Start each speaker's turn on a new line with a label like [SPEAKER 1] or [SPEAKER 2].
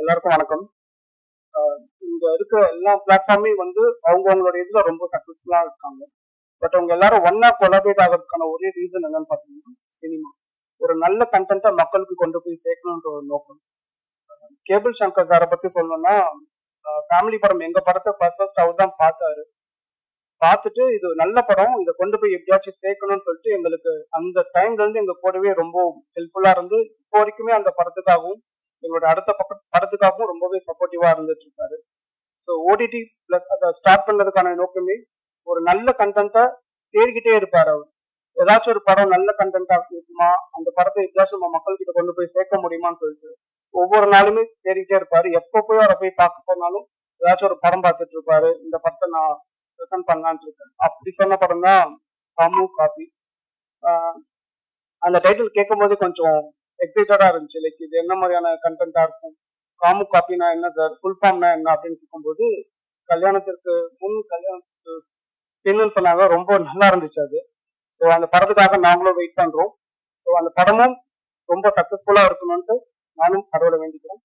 [SPEAKER 1] எல்லாருக்கும் வணக்கம். இங்க இருக்கிற எல்லா பிளாட்ஃபார்மே வந்து அவங்களோட இதுல ரொம்ப சக்சஸ்ஃபுல்லா இருக்காங்க. பட் அவங்க எல்லாரும் ஒன்னா கொலாபரேட் ஆகிறதுக்கான ஒரே ரீசன் என்னன்னு பாத்தீங்கன்னா சினிமா. ஒரு நல்ல கண்டென்ட்டை மக்களுக்கு கொண்டு போய் சேர்க்கணுன்ற ஒரு நோக்கம். கேபிள் சங்கர் சாரை பத்தி சொல்லணும்னா ஃபேமிலி படம் எங்க படத்தை ஃபர்ஸ்ட் அவர் தான் பார்த்தாரு. பார்த்துட்டு இது நல்ல படம், இதை கொண்டு போய் எப்படியாச்சும் சேர்க்கணும்னு சொல்லிட்டு எங்களுக்கு அந்த டைம்ல இருந்து எங்க கூடவே ரொம்ப ஹெல்ப்ஃபுல்லா இருந்து இப்போ வரைக்குமே அந்த படத்துக்காகவும் எங்களோட அடுத்த படத்துக்காகவும் ரொம்பவே சப்போர்ட்டிவா இருந்துட்டு இருக்காரு. ஸோ ஓடிடி பிளஸ் அதை ஸ்டார்ட் பண்ணதுக்கான நோக்கமே ஒரு நல்ல கண்டென்ட்டை தேடிக்கிட்டே இருப்பாரு அவர். ஏதாச்சும் ஒரு படம் நல்ல கண்டென்ட்டா இருக்குமா, அந்த படத்தை எப்படியாச்சும் நம்ம மக்கள் கிட்ட கொண்டு போய் சேர்க்க முடியுமான்னு சொல்லிட்டு ஒவ்வொரு நாளுமே தேடிக்கிட்டே இருப்பாரு. எப்போ போய் அவரை போய் பார்க்க போனாலும் ஏதாச்சும் ஒரு படம் பார்த்துட்டு இருப்பாரு. இந்த படத்தை நான் ப்ரெசென்ட் பண்ணலான்னு இருக்கேன். அப்படி சொன்ன படம் தான் காமு காப்பி. அந்த டைட்டில் கேட்கும் போது கொஞ்சம் எக்ஸைட்டடா இருந்துச்சு. லைக் இது என்ன மாதிரியான கண்டென்ட்டா இருக்கும், காமு காப்பினா என்ன சார், ஃபுல் ஃபார்ம்னா என்ன அப்படின்னு கேட்கும்போது கல்யாணத்திற்கு முன் கல்யாணத்துக்கு பின்னு சொன்னாங்க. ரொம்ப நல்லா இருந்துச்சு அது. ஸோ அந்த படத்துக்காக நாங்களும் வெயிட் பண்றோம். ஸோ அந்த படமும் ரொம்ப சக்சஸ்ஃபுல்லா இருக்கணும்ட்டு நானும் கடவுளை வேண்டிக்கிறேன்.